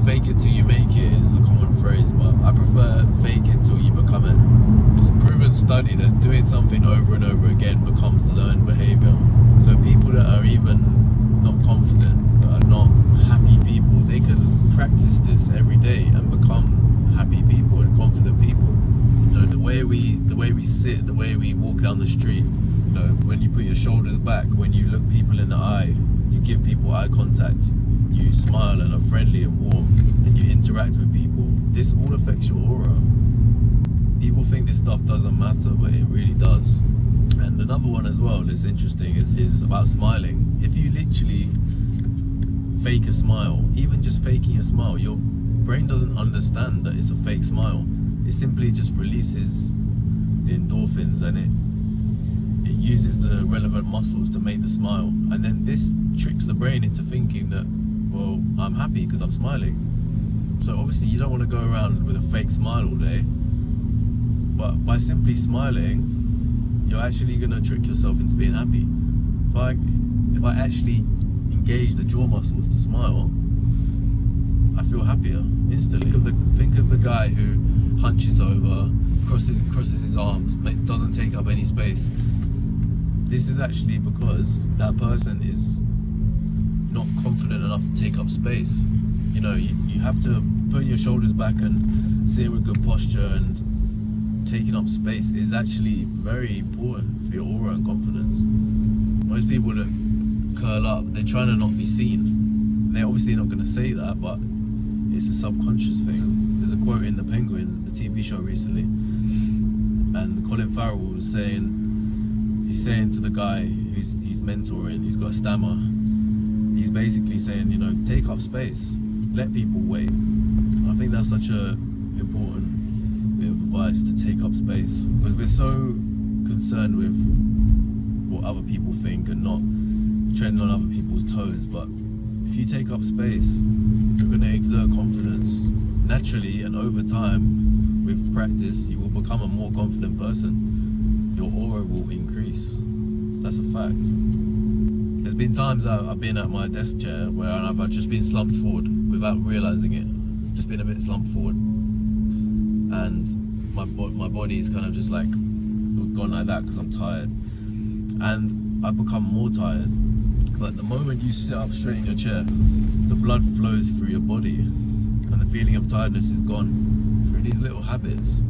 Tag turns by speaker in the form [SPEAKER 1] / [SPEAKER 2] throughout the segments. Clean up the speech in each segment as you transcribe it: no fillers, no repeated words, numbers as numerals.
[SPEAKER 1] fake it till you make it is a common phrase, but I prefer fake it till you become it. It's a proven study that doing something over and over again becomes learned behavior. So people that are even not confident, that are not happy people, they can practice this every day and become happy people and confident people. You know, the way we sit, the way we walk down the street, you know, when you put your shoulders back, when you look people in the eye, you give people eye contact, you smile and are friendly and warm, and you interact with people, this all affects your aura. People think this stuff doesn't matter, but it really does. And another one as well that's interesting is about smiling. If you literally fake a smile, even just faking a smile, your brain doesn't understand that it's a fake smile. It simply just releases the endorphins, and it uses the relevant muscles to make the smile. And then this tricks the brain into thinking that, well, I'm happy because I'm smiling. So obviously you don't want to go around with a fake smile all day, but by simply smiling, you're actually going to trick yourself into being happy. If I actually engage the jaw muscles to smile, I feel happier instantly. Think of the guy who hunches over, crosses his arms, doesn't take up any space. This is actually because that person is not confident enough to take up space. You know, you have to put your shoulders back and sit with good posture, and taking up space is actually very important for your aura and confidence. Most people that curl up, they're trying to not be seen. They're obviously not going to say that, but it's a subconscious thing. There's a quote in The Penguin, the TV show recently, and Colin Farrell was he's saying to the guy he's mentoring, he's got a stammer, he's basically saying, you know, take up space, let people wait. I think that's such a important bit of advice, to take up space, because we're so concerned with what other people think and not treading on other people's toes. But if you take up space, you're going to exert confidence naturally, and over time, with practice, you will become a more confident person. Your aura will increase. That's a fact. There's been times I've been at my desk chair where I've just been slumped forward without realizing it, just been a bit slumped forward, and my body is kind of just like gone like that because I'm tired, and I've become more tired. But the moment you sit up straight in your chair, the blood flows through your body, and the feeling of tiredness is gone through these little habits.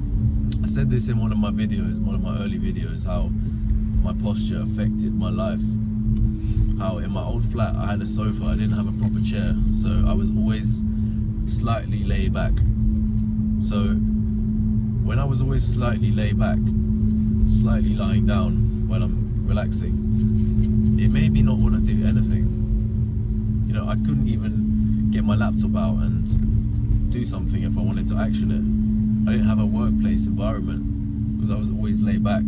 [SPEAKER 1] I said this in one of my early videos, how my posture affected my life. How in my old flat I had a sofa, I didn't have a proper chair, so I was always slightly laid back. So when I was always slightly laid back, slightly lying down when I'm relaxing, it made me not want to do anything. You know, I couldn't even get my laptop out and do something if I wanted to action it. I didn't have a workplace environment because I was always laid back.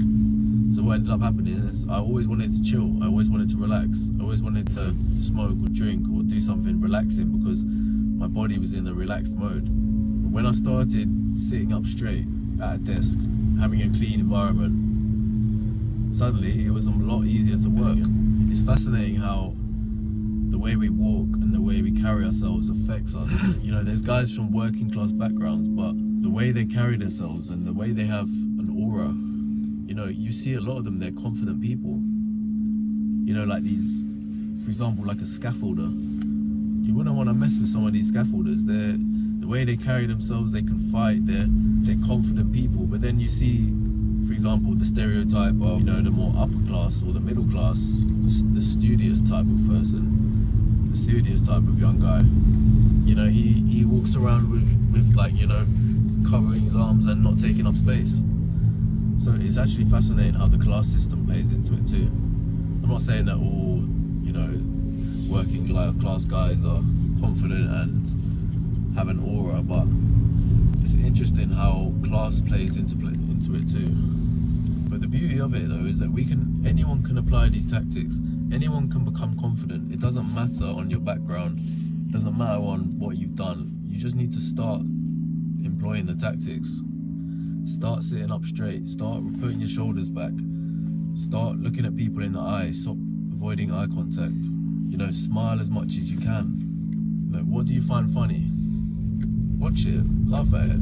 [SPEAKER 1] So what ended up happening is I always wanted to chill, I always wanted to relax, I always wanted to smoke or drink or do something relaxing because my body was in a relaxed mode. But when I started sitting up straight at a desk, having a clean environment, suddenly it was a lot easier to work. It's fascinating how the way we walk and the way we carry ourselves affects us. You know, there's guys from working class backgrounds, but the way they carry themselves and the way they have an aura, you know, you see a lot of them, they're confident people. You know, like these, for example, like a scaffolder. You wouldn't want to mess with some of these scaffolders. The way they carry themselves, they can fight, they're confident people. But then you see, for example, the stereotype of, you know, the more upper class or the middle class, the studious type of person, the studious type of young guy. You know, he walks around with like, you know, covering his arms and not taking up space. So it's actually fascinating how the class system plays into it too. I'm not saying that all, you know, working class guys are confident and have an aura, but it's interesting how class plays into it too. But the beauty of it though is that anyone can apply these tactics. Anyone can become confident. It doesn't matter on your background. It doesn't matter on what you've done. You just need to start employing the tactics. Start sitting up straight, start putting your shoulders back, start looking at people in the eye, stop avoiding eye contact, you know, smile as much as you can. Like, what do you find funny? watch it, laugh at it.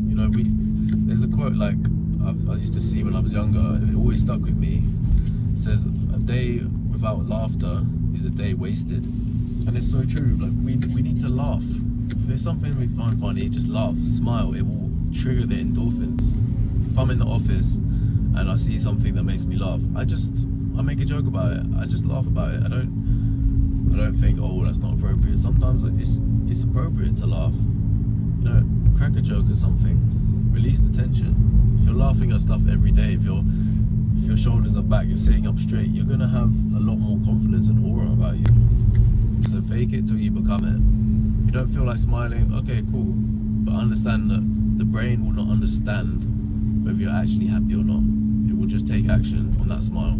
[SPEAKER 1] You know, there's a quote like I used to see when I was younger. It always stuck with me. It says, "A day without laughter is a day wasted," and it's so true. Like we need to laugh. If there's something we find funny, just laugh, smile. It will trigger the endorphins. If I'm in the office and I see something that makes me laugh, I make a joke about it. I just laugh about it. I don't think, oh, that's not appropriate. Sometimes it's appropriate to laugh. You know, crack a joke or something. Release the tension. If you're laughing at stuff every day, if your shoulders are back, you're sitting up straight, you're gonna have a lot more confidence and aura about you. So fake it till you become it. If you don't feel like smiling, okay, cool. But understand that the brain will not understand whether you're actually happy or not. It will just take action on that smile.